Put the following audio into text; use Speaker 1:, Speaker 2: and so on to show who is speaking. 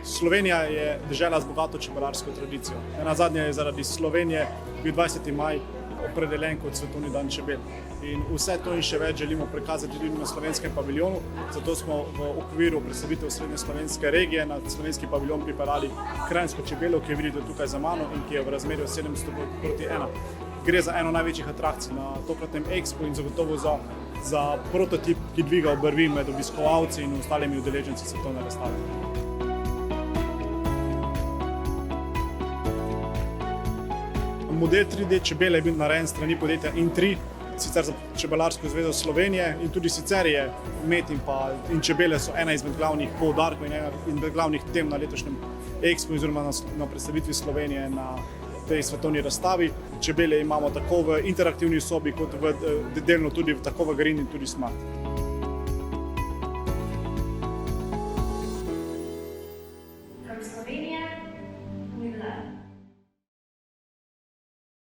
Speaker 1: Slovenija je dežela z bogato čebelarsko tradicijo. Nazadnje je zaradi Slovenije bil 20. maj opredeljen kot svetovni dan čebel. In vse to in še več želimo prikazati tudi na slovenskem paviljonu, zato smo v okviru predstavitev srednje slovenske regije na slovenski paviljon pripeljali kranjsko čebelo, ki jo vidite tukaj za mano in ki je v razmerju 700:1. Gre za eno največjih atrakcij na tokratnem Expo in zagotovo za prototip, ki dviga obrvi med obiskovalci in ostalimi udeleženci svetovne razstave. Model 3D čebele je bil narejen strani podjetja In3, sicer za Čebelarsko zvezo Slovenije, in tudi sicer je med in čebele so ena izmed glavnih poudarkov in ena izmed glavnih tem na letošnjem Expo oziroma na predstavitvi Slovenije na tej svetovni razstavi. Čebele imamo tako v interaktivni sobi kot delno tudi tako v Green in tudi Smart.
Speaker 2: From Slovenia,